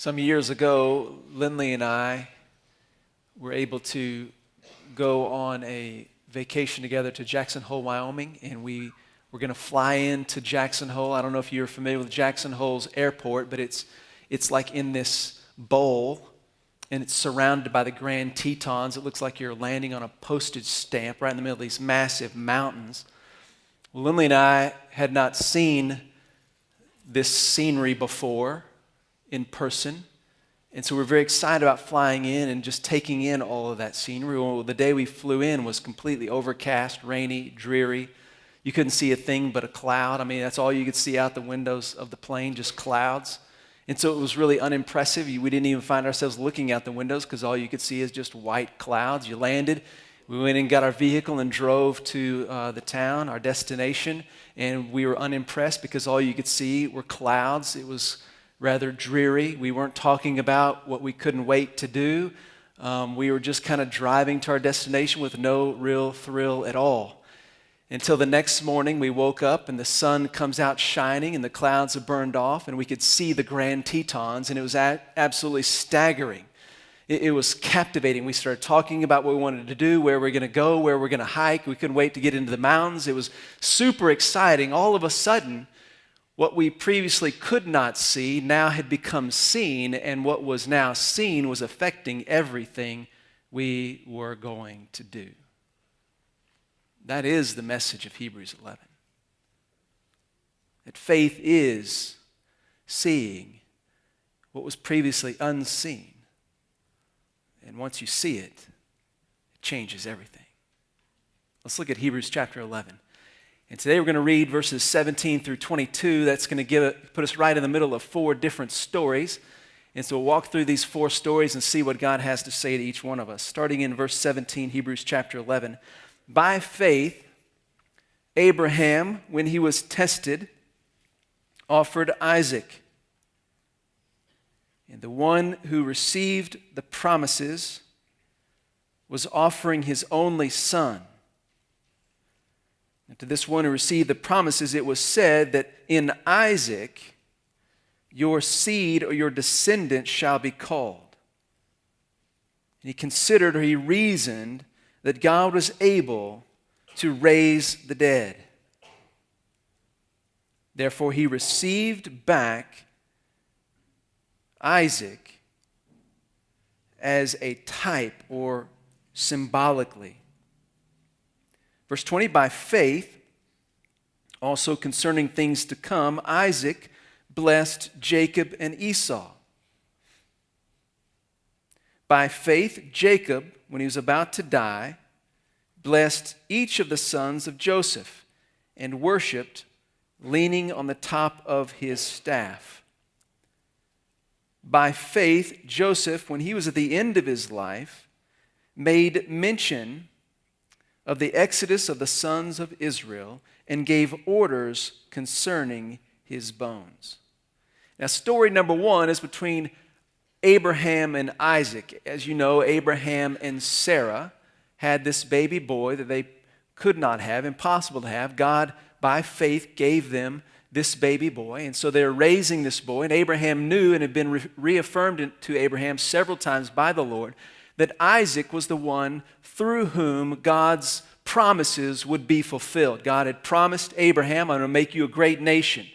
Some years ago, Lindley and I were able to go on a vacation together to Jackson Hole, Wyoming, and we were going to fly into Jackson Hole. I don't know if you're familiar with Jackson Hole's airport, but it's like in this bowl, and it's surrounded by the Grand Tetons. It looks like you're landing on a postage stamp right in the middle of these massive mountains. Well, Lindley and I had not seen this scenery before in person. And so we're very excited about flying in and just taking in all of that scenery. Well, the day we flew in was completely overcast, rainy, dreary. You couldn't see a thing but a cloud. I mean, that's all you could see out the windows of the plane, just clouds. And so it was really unimpressive. We didn't even find ourselves looking out the windows because all you could see is just white clouds. You landed. We went and got our vehicle and drove to the town, our destination, and we were unimpressed because all you could see were clouds. It was rather dreary. We weren't talking about what we couldn't wait to do. We were just kind of driving to our destination with no real thrill at all. Until the next morning, we woke up and the sun comes out shining and the clouds have burned off and we could see the Grand Tetons, and it was absolutely staggering. It was captivating. We started talking about what we wanted to do, where we're going to go, where we're going to hike. We couldn't wait to get into the mountains. It was super exciting. All of a sudden, what we previously could not see now had become seen, and what was now seen was affecting everything we were going to do. That is the message of Hebrews 11. That faith is seeing what was previously unseen. And once you see it, it changes everything. Let's look at Hebrews chapter 11. And today we're going to read verses 17 through 22. That's going to put us right in the middle of four different stories. And so we'll walk through these four stories and see what God has to say to each one of us. Starting in verse 17, Hebrews chapter 11. By faith, Abraham, when he was tested, offered Isaac. And the one who received the promises was offering his only son. And to this one who received the promises, it was said that in Isaac, your seed or your descendant shall be called. And he considered, or he reasoned, that God was able to raise the dead. Therefore, he received back Isaac as a type or symbolically. Verse 20, by faith, also concerning things to come, Isaac blessed Jacob and Esau. By faith, Jacob, when he was about to die, blessed each of the sons of Joseph and worshiped, leaning on the top of his staff. By faith, Joseph, when he was at the end of his life, made mention of the exodus of the sons of Israel and gave orders concerning his bones. Now, story number one is between Abraham and Isaac. As you know, Abraham and Sarah had this baby boy that they could not have, impossible to have. God, by faith, gave them this baby boy, and so they're raising this boy, and Abraham knew and had been reaffirmed to Abraham several times by the Lord that Isaac was the one through whom God's promises would be fulfilled. God had promised Abraham, I'm going to make you a great nation.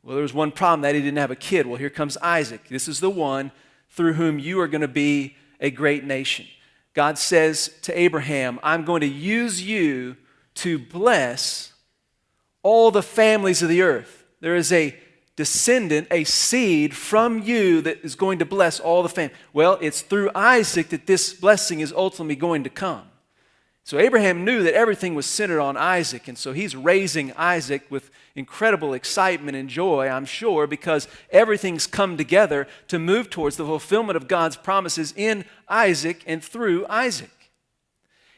Well, there was one problem, that he didn't have a kid. Well, here comes Isaac. This is the one through whom you are going to be a great nation. God says to Abraham, I'm going to use you to bless all the families of the earth. There is a descendant, a seed from you that is going to bless all the families. Well, it's through Isaac that this blessing is ultimately going to come. So Abraham knew that everything was centered on Isaac, and so he's raising Isaac with incredible excitement and joy, I'm sure, because everything's come together to move towards the fulfillment of God's promises in Isaac and through Isaac.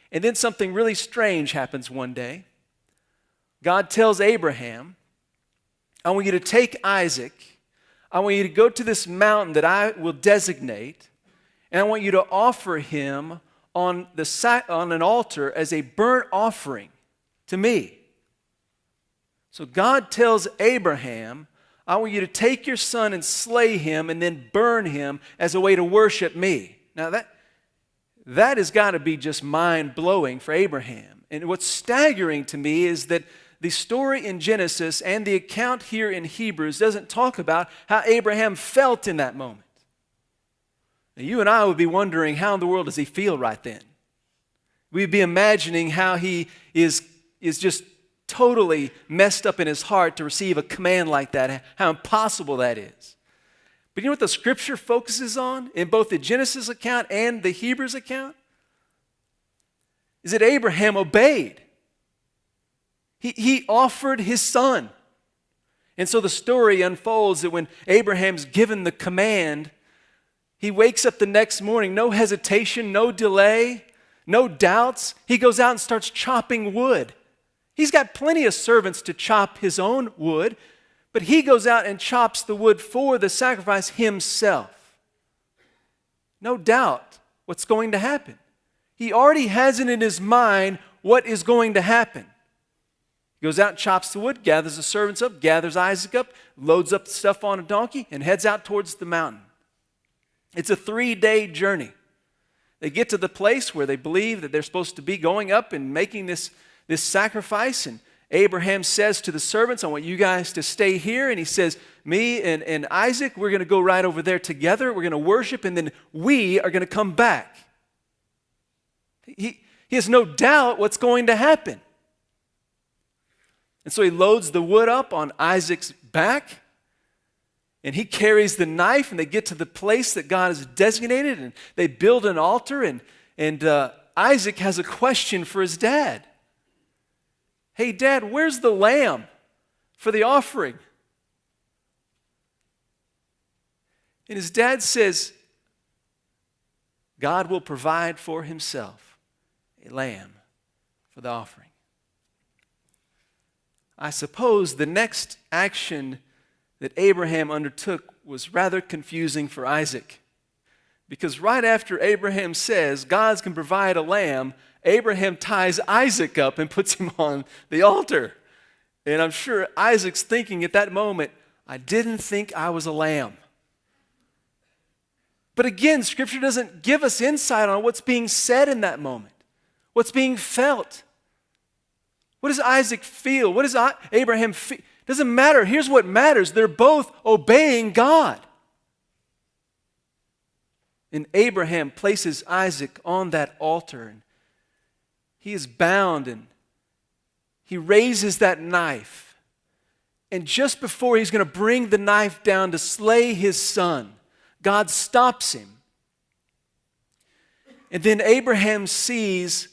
And then something really strange happens one day. God tells Abraham, I want you to take Isaac, I want you to go to this mountain that I will designate, and I want you to offer him on an altar as a burnt offering to me. So God tells Abraham, I want you to take your son and slay him and then burn him as a way to worship me. Now that has got to be just mind-blowing for Abraham. And what's staggering to me is that the story in Genesis and the account here in Hebrews doesn't talk about how Abraham felt in that moment. Now, you and I would be wondering, how in the world does he feel right then? We'd be imagining how he is just totally messed up in his heart to receive a command like that, how impossible that is. But you know what the scripture focuses on in both the Genesis account and the Hebrews account? Is that Abraham obeyed. He offered his son. And so the story unfolds that when Abraham's given the command, he wakes up the next morning, no hesitation, no delay, no doubts. He goes out and starts chopping wood. He's got plenty of servants to chop his own wood, but he goes out and chops the wood for the sacrifice himself. No doubt what's going to happen. He already has it in his mind what is going to happen. He goes out and chops the wood, gathers the servants up, gathers Isaac up, loads up the stuff on a donkey, and heads out towards the mountain. It's a 3-day journey. They get to the place where they believe that they're supposed to be going up and making this sacrifice, and Abraham says to the servants, I want you guys to stay here. And he says, me and Isaac, we're going to go right over there together. We're going to worship, and then we are going to come back. He has no doubt what's going to happen. And so he loads the wood up on Isaac's back, and he carries the knife, and they get to the place that God has designated, and they build an altar, and Isaac has a question for his dad. Hey, Dad, where's the lamb for the offering? And his dad says, God will provide for himself a lamb for the offering. I suppose the next action that Abraham undertook was rather confusing for Isaac. Because right after Abraham says God can provide a lamb, Abraham ties Isaac up and puts him on the altar. And I'm sure Isaac's thinking at that moment, I didn't think I was a lamb. But again, Scripture doesn't give us insight on what's being said in that moment, what's being felt. What does Isaac feel? What does Abraham feel? Doesn't matter. Here's what matters. They're both obeying God. And Abraham places Isaac on that altar, and he is bound, and he raises that knife. And just before he's going to bring the knife down to slay his son, God stops him. And then Abraham sees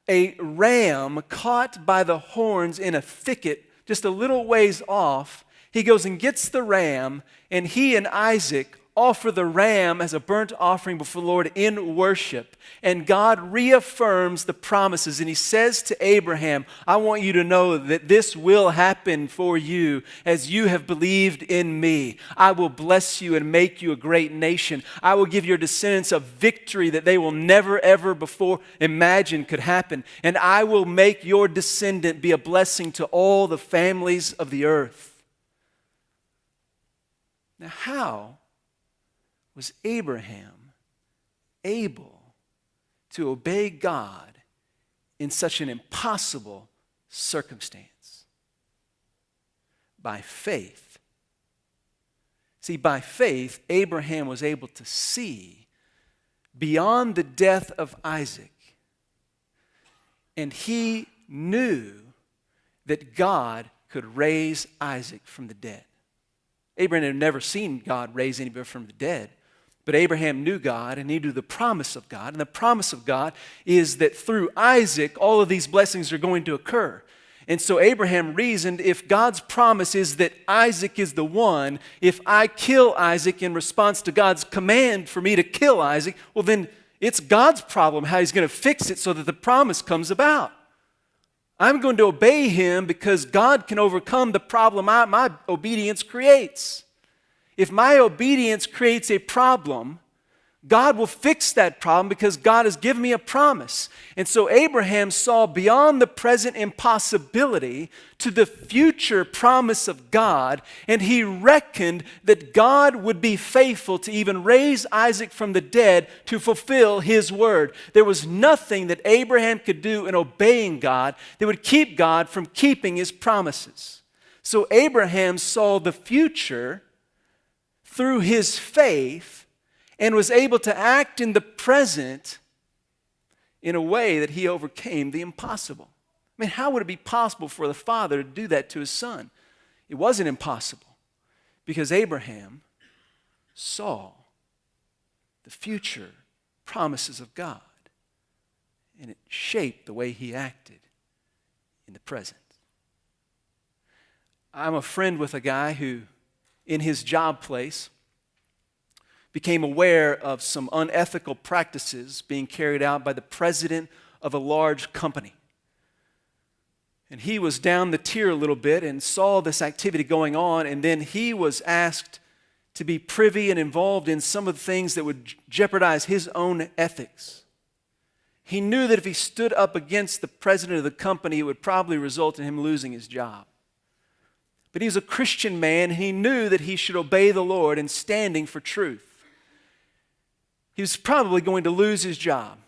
a ram caught by the horns in a thicket just a little ways off. He goes and gets the ram, and he and Isaac offer the ram as a burnt offering before the Lord in worship. And God reaffirms the promises, and he says to Abraham, I want you to know that this will happen for you as you have believed in me. I will bless you and make you a great nation. I will give your descendants a victory that they will never ever before imagine could happen. And I will make your descendant be a blessing to all the families of the earth. Now, how was Abraham able to obey God in such an impossible circumstance? By faith. See, by faith, Abraham was able to see beyond the death of Isaac, and he knew that God could raise Isaac from the dead. Abraham had never seen God raise anybody from the dead. But Abraham knew God, and he knew the promise of God. And the promise of God is that through Isaac, all of these blessings are going to occur. And so Abraham reasoned, if God's promise is that Isaac is the one, if I kill Isaac in response to God's command for me to kill Isaac, well then it's God's problem how he's going to fix it so that the promise comes about. I'm going to obey him because God can overcome the problem my obedience creates. If my obedience creates a problem, God will fix that problem because God has given me a promise. And so Abraham saw beyond the present impossibility to the future promise of God, and he reckoned that God would be faithful to even raise Isaac from the dead to fulfill his word. There was nothing that Abraham could do in obeying God that would keep God from keeping his promises. So Abraham saw the future through his faith and was able to act in the present in a way that he overcame the impossible. I mean, how would it be possible for the father to do that to his son? It wasn't impossible because Abraham saw the future promises of God, and it shaped the way he acted in the present. I'm a friend with a guy who, in his job place, became aware of some unethical practices being carried out by the president of a large company. And he was down the tier a little bit and saw this activity going on, and then he was asked to be privy and involved in some of the things that would jeopardize his own ethics. He knew that if he stood up against the president of the company, it would probably result in him losing his job. But he was a Christian man, and he knew that he should obey the Lord in standing for truth. He was probably going to lose his job.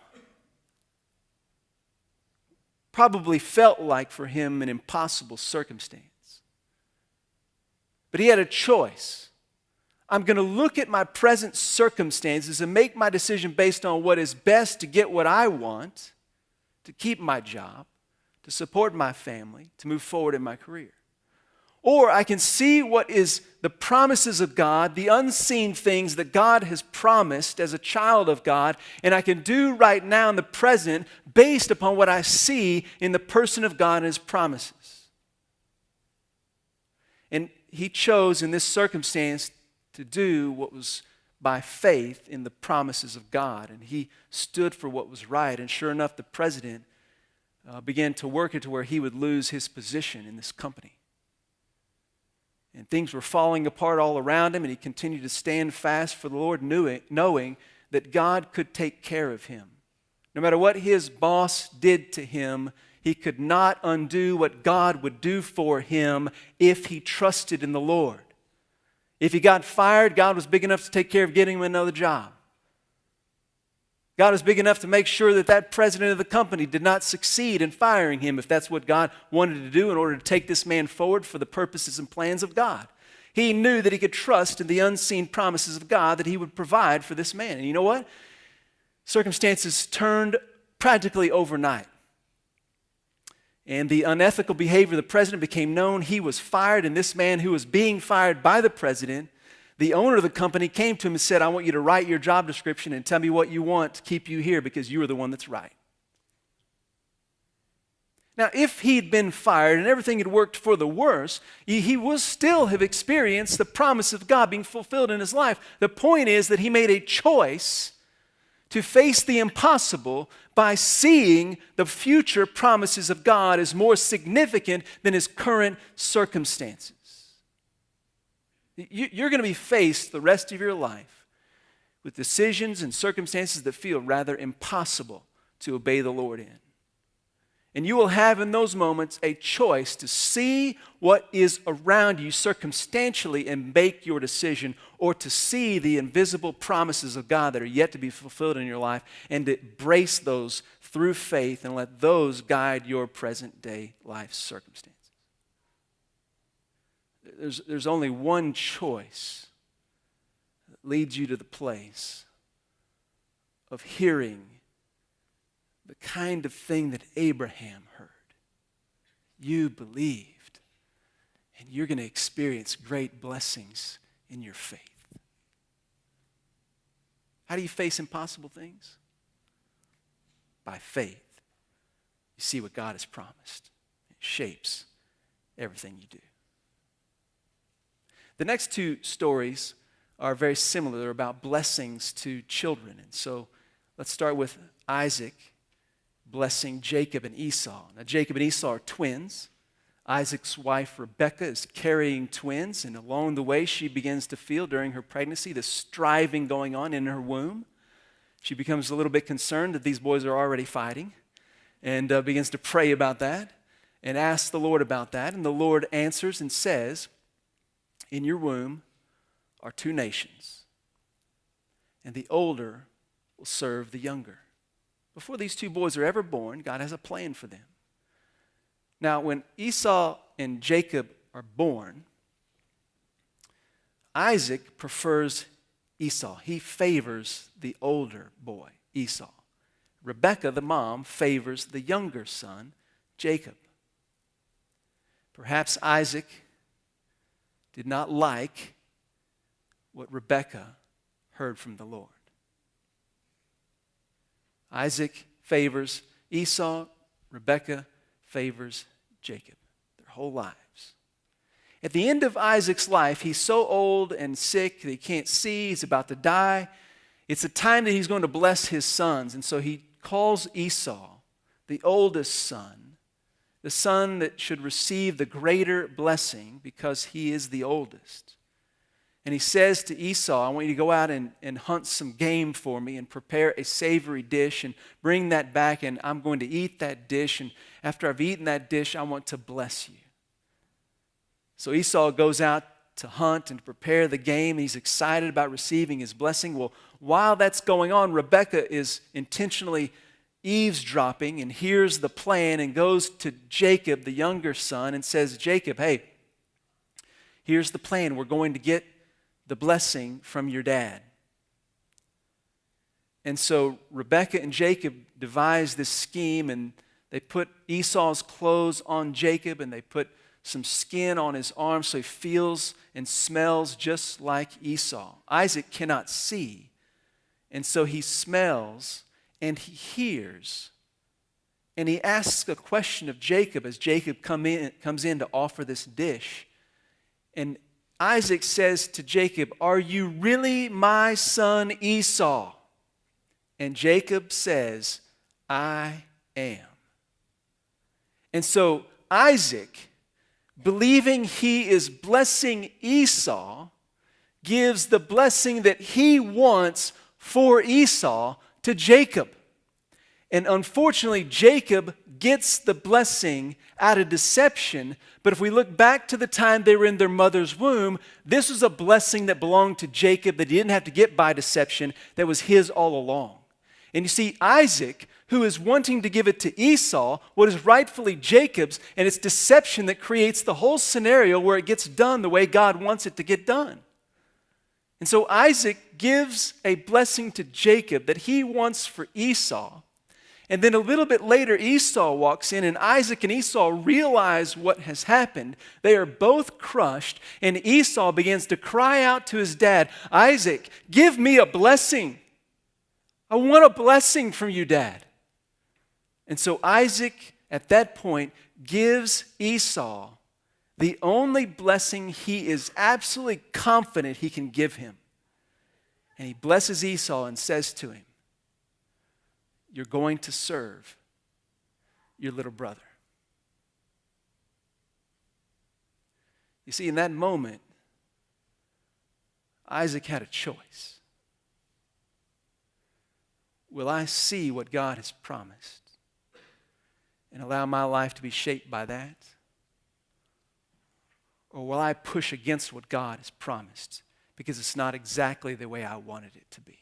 Probably felt like for him an impossible circumstance. But he had a choice. I'm going to look at my present circumstances and make my decision based on what is best to get what I want, to keep my job, to support my family, to move forward in my career. Or I can see what is the promises of God, the unseen things that God has promised as a child of God, and I can do right now in the present based upon what I see in the person of God and His promises. And he chose in this circumstance to do what was by faith in the promises of God, and he stood for what was right. And sure enough, the president began to work it to where he would lose his position in this company. And things were falling apart all around him, and he continued to stand fast for the Lord, knowing that God could take care of him. No matter what his boss did to him, he could not undo what God would do for him if he trusted in the Lord. If he got fired, God was big enough to take care of getting him another job. God was big enough to make sure that that president of the company did not succeed in firing him if that's what God wanted to do in order to take this man forward for the purposes and plans of God. He knew that he could trust in the unseen promises of God that he would provide for this man. And you know what? Circumstances turned practically overnight. And the unethical behavior of the president became known. He was fired, and this man who was being fired by the president, the owner of the company, came to him and said, I want you to write your job description and tell me what you want to keep you here because you are the one that's right. Now, if he'd been fired and everything had worked for the worse, he would still have experienced the promise of God being fulfilled in his life. The point is that he made a choice to face the impossible by seeing the future promises of God as more significant than his current circumstances. You're going to be faced the rest of your life with decisions and circumstances that feel rather impossible to obey the Lord in. And you will have in those moments a choice to see what is around you circumstantially and make your decision, or to see the invisible promises of God that are yet to be fulfilled in your life and to embrace those through faith and let those guide your present day life circumstances. There's only one choice that leads you to the place of hearing the kind of thing that Abraham heard. You believed, and you're going to experience great blessings in your faith. How do you face impossible things? By faith. You see what God has promised. It shapes everything you do. The next two stories are very similar. They're about blessings to children. And so let's start with Isaac blessing Jacob and Esau. Now, Jacob and Esau are twins. Isaac's wife, Rebekah, is carrying twins, and along the way, she begins to feel during her pregnancy this striving going on in her womb. She becomes a little bit concerned that these boys are already fighting and begins to pray about that and asks the Lord about that. And the Lord answers and says, in your womb are two nations, and the older will serve the younger. Before these two boys are ever born, God has a plan for them. Now, when Esau and Jacob are born, Isaac prefers Esau. He favors the older boy, Esau. Rebekah, the mom, favors the younger son, Jacob. Perhaps Isaac did not like what Rebekah heard from the Lord. Isaac favors Esau, Rebekah favors Jacob, their whole lives. At the end of Isaac's life, he's so old and sick that he can't see, he's about to die. It's a time that he's going to bless his sons, and so he calls Esau, the oldest son, the son that should receive the greater blessing because he is the oldest. And he says to Esau, I want you to go out and hunt some game for me and prepare a savory dish and bring that back, and I'm going to eat that dish, and after I've eaten that dish, I want to bless you. So Esau goes out to hunt and prepare the game. He's excited about receiving his blessing. Well, while that's going on, Rebekah is intentionally eavesdropping and hears the plan and goes to Jacob, the younger son, and says, Jacob, hey, here's the plan. We're going to get the blessing from your dad. And so Rebekah and Jacob devise this scheme, and they put Esau's clothes on Jacob, and they put some skin on his arm so he feels and smells just like Esau. Isaac cannot see, and so he smells and he hears. And he asks a question of Jacob as Jacob comes in to offer this dish. And Isaac says to Jacob, are you really my son Esau? And Jacob says, I am. And so Isaac, believing he is blessing Esau, gives the blessing that he wants for Esau to Jacob. And unfortunately, Jacob gets the blessing out of deception. But if we look back to the time they were in their mother's womb, this was a blessing that belonged to Jacob that he didn't have to get by deception, that was his all along. And you see, Isaac, who is wanting to give it to Esau, what is rightfully Jacob's, and it's deception that creates the whole scenario where it gets done the way God wants it to get done. And so Isaac gives a blessing to Jacob that he wants for Esau. And then a little bit later, Esau walks in, and Isaac and Esau realize what has happened. They are both crushed, and Esau begins to cry out to his dad, Isaac, give me a blessing. I want a blessing from you, Dad. And so Isaac, at that point, gives Esau the only blessing he is absolutely confident he can give him. And he blesses Esau and says to him, you're going to serve your little brother. You see, in that moment, Isaac had a choice. Will I see what God has promised and allow my life to be shaped by that? Or will I push against what God has promised because it's not exactly the way I wanted it to be?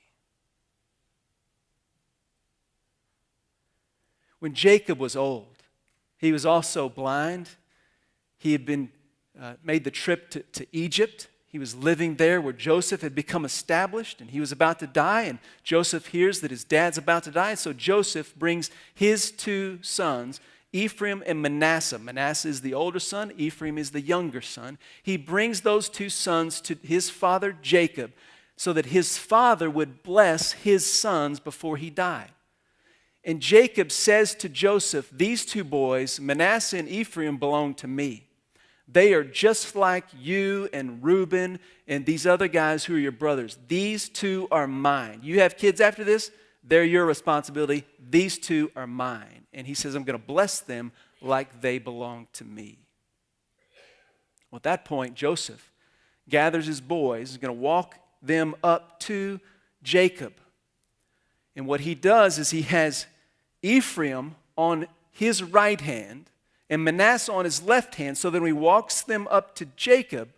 When Jacob was old, he was also blind. He had been made the trip to Egypt. He was living there where Joseph had become established, and he was about to die, and Joseph hears that his dad's about to die, and so Joseph brings his two sons, Ephraim and Manasseh. Manasseh is the older son, Ephraim is the younger son. He brings those two sons to his father Jacob so that his father would bless his sons before he died. And Jacob says to Joseph, these two boys, Manasseh and Ephraim, belong to me. They are just like you and Reuben and these other guys who are your brothers. These two are mine. You have kids after this, they're your responsibility. These two are mine. And he says, I'm going to bless them like they belong to me. Well, at that point, Joseph gathers his boys, is going to walk them up to Jacob. And what he does is he has Ephraim on his right hand and Manasseh on his left hand, so that when he walks them up to Jacob,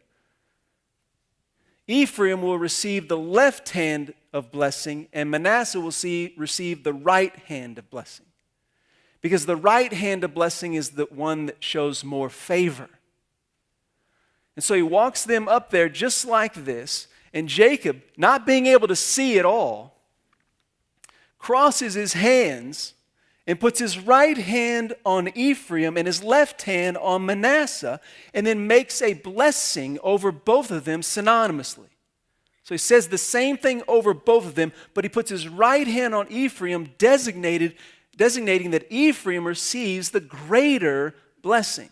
Ephraim will receive the left hand of blessing, and Manasseh will receive the right hand of blessing. Because the right hand of blessing is the one that shows more favor. And so he walks them up there just like this, and Jacob, not being able to see at all, crosses his hands and puts his right hand on Ephraim and his left hand on Manasseh, and then makes a blessing over both of them synonymously. So he says the same thing over both of them, but he puts his right hand on Ephraim, designating that Ephraim receives the greater blessing.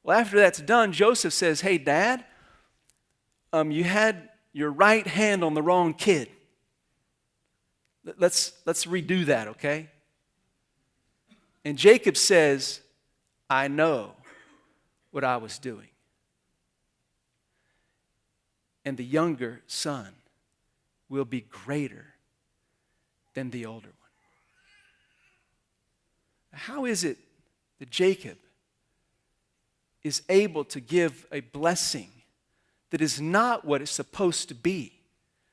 Well, after that's done, Joseph says, hey, Dad, you had your right hand on the wrong kid. Let's redo that, okay? And Jacob says, I know what I was doing. And the younger son will be greater than the older one. How is it that Jacob is able to give a blessing that is not what it's supposed to be?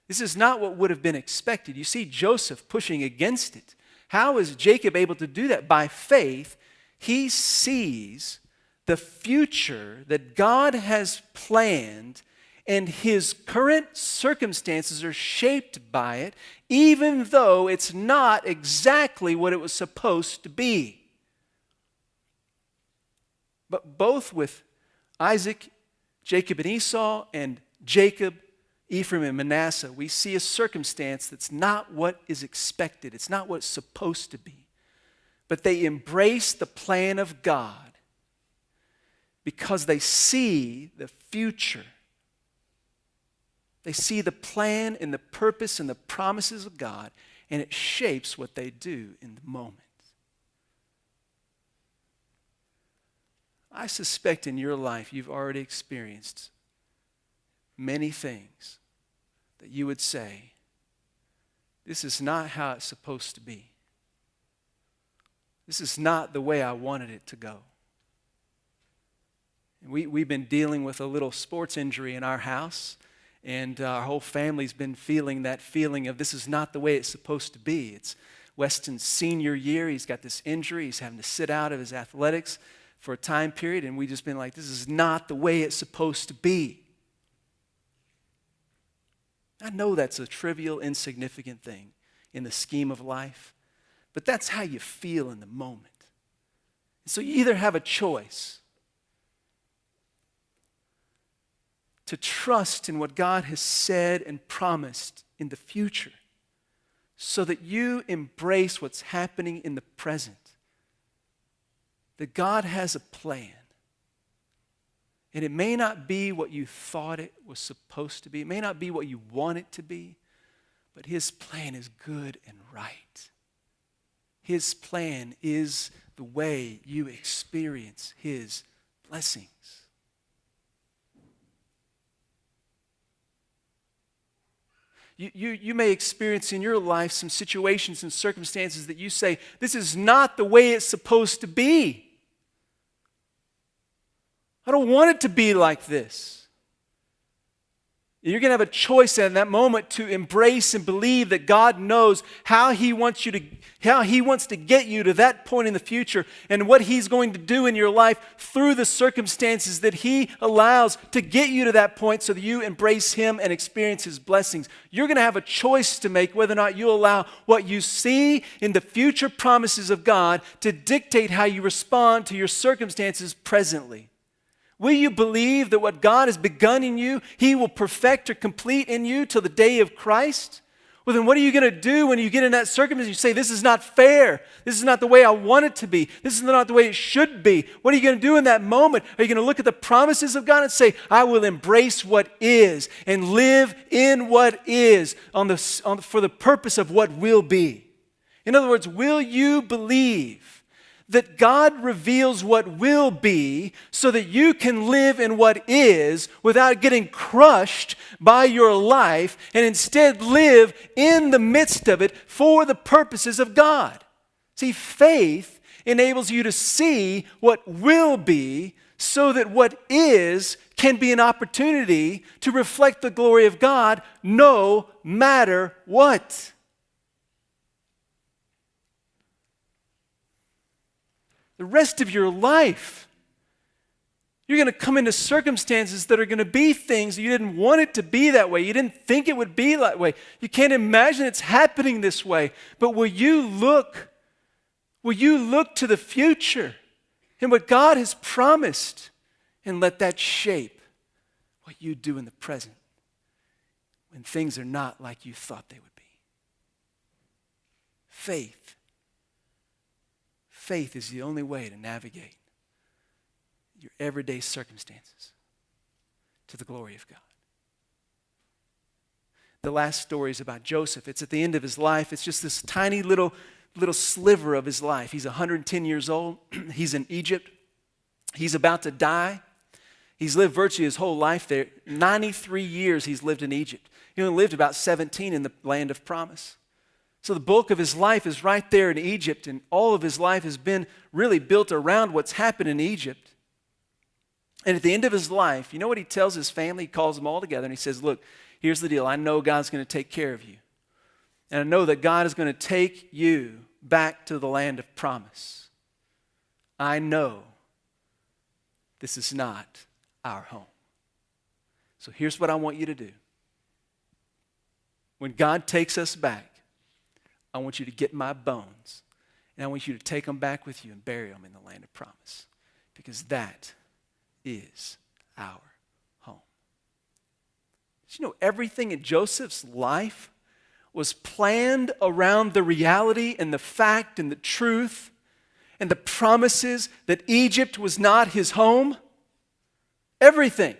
This is not what would have been expected. You see Joseph pushing against it. How is Jacob able to do that? By faith, he sees the future that God has planned, and his current circumstances are shaped by it, even though it's not exactly what it was supposed to be. But both with Isaac, Jacob and Esau, and Jacob, Ephraim and Manasseh, we see a circumstance that's not what is expected. It's not what it's supposed to be. But they embrace the plan of God because they see the future. They see the plan and the purpose and the promises of God, and it shapes what they do in the moment. I suspect in your life you've already experienced many things that you would say, this is not how it's supposed to be. This is not the way I wanted it to go. And we've been dealing with a little sports injury in our house, and our whole family's been feeling that feeling of this is not the way it's supposed to be. It's Weston's senior year. He's got this injury. He's having to sit out of his athletics for a time period, and we've just been like, this is not the way it's supposed to be. I know that's a trivial, insignificant thing in the scheme of life, but that's how you feel in the moment. And so you either have a choice to trust in what God has said and promised in the future so that you embrace what's happening in the present. That God has a plan. And it may not be what you thought it was supposed to be. It may not be what you want it to be. But His plan is good and right. His plan is the way you experience His blessings. You may experience in your life some situations and circumstances that you say, this is not the way it's supposed to be. I don't want it to be like this. You're going to have a choice in that moment to embrace and believe that God knows how He wants to get you to that point in the future, and what He's going to do in your life through the circumstances that He allows to get you to that point so that you embrace Him and experience His blessings. You're going to have a choice to make whether or not you allow what you see in the future promises of God to dictate how you respond to your circumstances presently. Will you believe that what God has begun in you, He will perfect or complete in you till the day of Christ? Well, then what are you going to do when you get in that circumstance? You say, this is not fair. This is not the way I want it to be. This is not the way it should be. What are you going to do in that moment? Are you going to look at the promises of God and say, I will embrace what is and live in what is for the purpose of what will be? In other words, will you believe that God reveals what will be so that you can live in what is without getting crushed by your life and instead live in the midst of it for the purposes of God. See, faith enables you to see what will be so that what is can be an opportunity to reflect the glory of God no matter what. The rest of your life, you're going to come into circumstances that are going to be things that you didn't want it to be that way. You didn't think it would be that way. You can't imagine it's happening this way. But will you look to the future and what God has promised and let that shape what you do in the present when things are not like you thought they would be? Faith. Faith is the only way to navigate your everyday circumstances to the glory of God. The last story is about Joseph. It's at the end of his life. It's just this tiny little sliver of his life. He's 110 years old. He's in Egypt. He's about to die. He's lived virtually his whole life there. 93 years he's lived in Egypt. He only lived about 17 in the land of promise. So the bulk of his life is right there in Egypt, and all of his life has been really built around what's happened in Egypt. And at the end of his life, you know what he tells his family? He calls them all together and he says, look, here's the deal. I know God's going to take care of you. And I know that God is going to take you back to the land of promise. I know this is not our home. So here's what I want you to do. When God takes us back, I want you to get my bones, and I want you to take them back with you and bury them in the land of promise, because that is our home. Did you know everything in Joseph's life was planned around the reality and the fact and the truth and the promises that Egypt was not his home? Everything.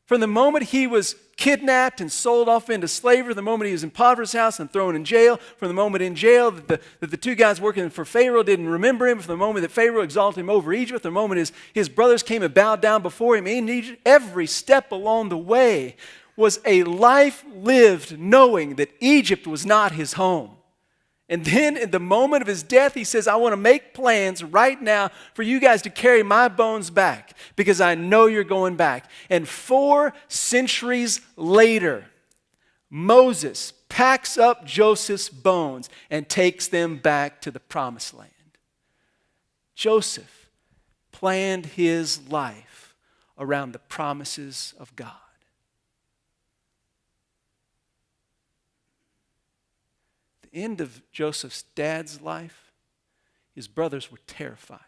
From the moment he was kidnapped and sold off into slavery, the moment he was in Potiphar's house and thrown in jail, from the moment in jail that the two guys working for Pharaoh didn't remember him, from the moment that Pharaoh exalted him over Egypt, the moment his brothers came and bowed down before him in Egypt, every step along the way was a life lived knowing that Egypt was not his home. And then in the moment of his death, he says, I want to make plans right now for you guys to carry my bones back because I know you're going back. And 4 centuries later, Moses packs up Joseph's bones and takes them back to the promised land. Joseph planned his life around the promises of God. End of Joseph's dad's life, his brothers were terrified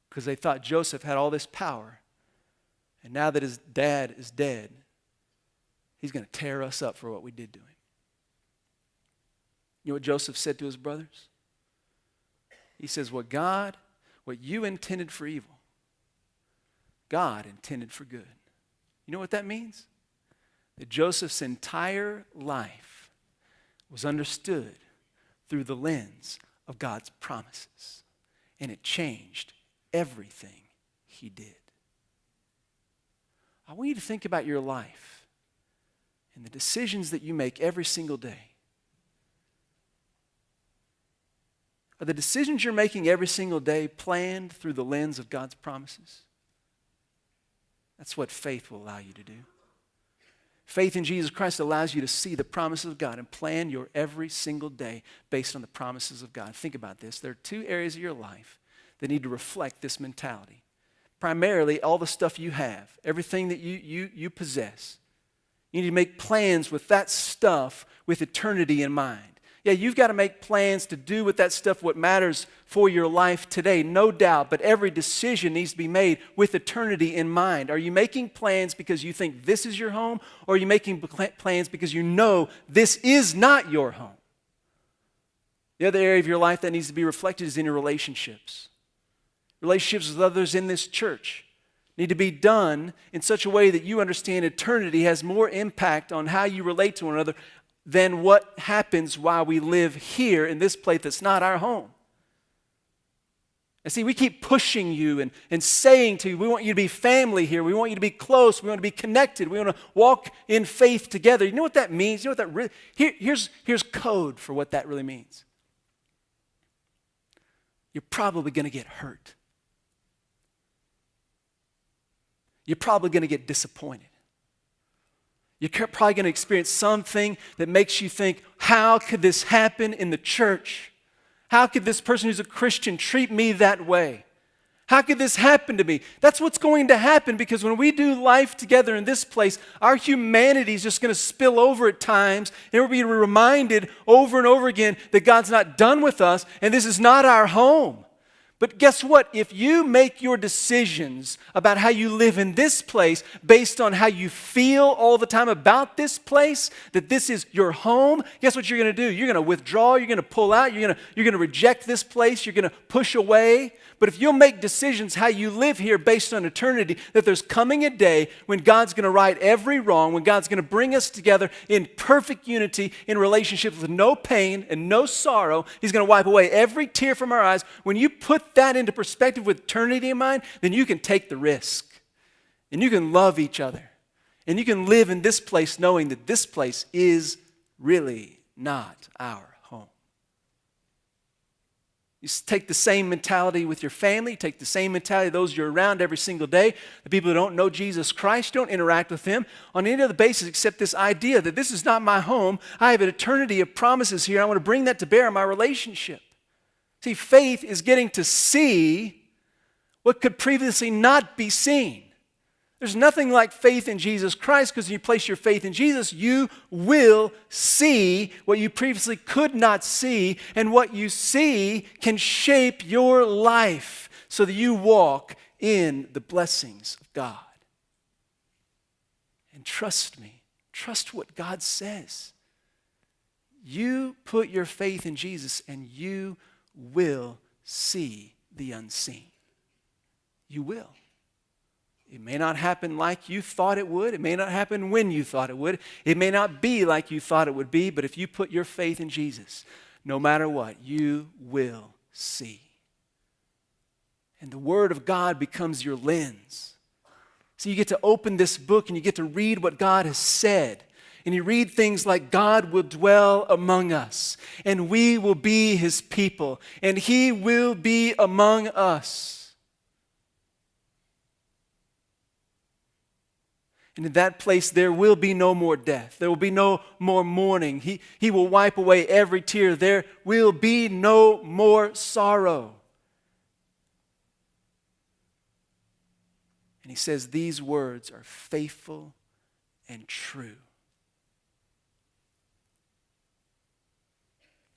because they thought Joseph had all this power, and now that his dad is dead, he's going to tear us up for what we did to him. You know what Joseph said to his brothers? He says, what you intended for evil, God intended for good. You know what that means? That Joseph's entire life was understood through the lens of God's promises. And it changed everything he did. I want you to think about your life and the decisions that you make every single day. Are the decisions you're making every single day planned through the lens of God's promises? That's what faith will allow you to do. Faith in Jesus Christ allows you to see the promises of God and plan your every single day based on the promises of God. Think about this. There are 2 areas of your life that need to reflect this mentality. Primarily, all the stuff you have, everything that you possess. You need to make plans with that stuff with eternity in mind. Yeah, you've got to make plans to do with that stuff what matters for your life today, no doubt, but every decision needs to be made with eternity in mind. Are you making plans because you think this is your home, or are you making plans because you know this is not your home? The other area of your life that needs to be reflected is in your relationships. Relationships with others in this church need to be done in such a way that you understand eternity has more impact on how you relate to one another than what happens while we live here in this place that's not our home. And see, we keep pushing you and saying to you, we want you to be family here. We want you to be close. We want to be connected. We want to walk in faith together. You know what that means? You know what that really, here's code for what that really means. You're probably going to get hurt. You're probably going to get disappointed. You're probably going to experience something that makes you think, how could this happen in the church? How could this person who's a Christian treat me that way? How could this happen to me? That's what's going to happen, because when we do life together in this place, our humanity is just going to spill over at times, and we'll be reminded over and over again that God's not done with us, and this is not our home. But guess what? If you make your decisions about how you live in this place based on how you feel all the time about this place, that this is your home, guess what you're going to do? You're going to withdraw, you're going to pull out, you're going to reject this place, you're going to push away. But if you'll make decisions how you live here based on eternity, that there's coming a day when God's going to right every wrong, when God's going to bring us together in perfect unity, in relationships with no pain and no sorrow. He's going to wipe away every tear from our eyes. When you put that into perspective with eternity in mind, then you can take the risk. And you can love each other. And you can live in this place knowing that this place is really not our home. You take the same mentality with your family, take the same mentality of those you're around every single day, the people who don't know Jesus Christ. You don't interact with them on any other basis except this idea that this is not my home. I have an eternity of promises here. I want to bring that to bear in my relationship. See, faith is getting to see what could previously not be seen. There's nothing like faith in Jesus Christ, because when you place your faith in Jesus, you will see what you previously could not see, and what you see can shape your life so that you walk in the blessings of God. And trust me, trust what God says. You put your faith in Jesus and you will see the unseen. You will. It may not happen like you thought it would. It may not happen when you thought it would. It may not be like you thought it would be, but if you put your faith in Jesus, no matter what, you will see. And the Word of God becomes your lens. So you get to open this book and you get to read what God has said. And you read things like, God will dwell among us, and we will be His people, and He will be among us. And in that place, there will be no more death. There will be no more mourning. He will wipe away every tear. There will be no more sorrow. And He says these words are faithful and true.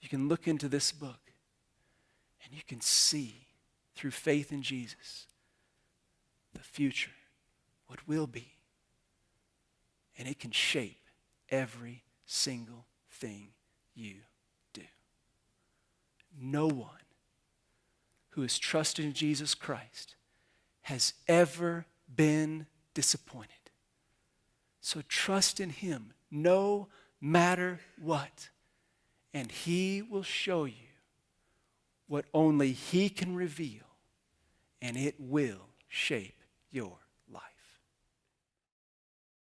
You can look into this book and you can see through faith in Jesus the future, what will be. And it can shape every single thing you do. No one who has trusted in Jesus Christ has ever been disappointed. So trust in Him no matter what, and He will show you what only He can reveal, and it will shape your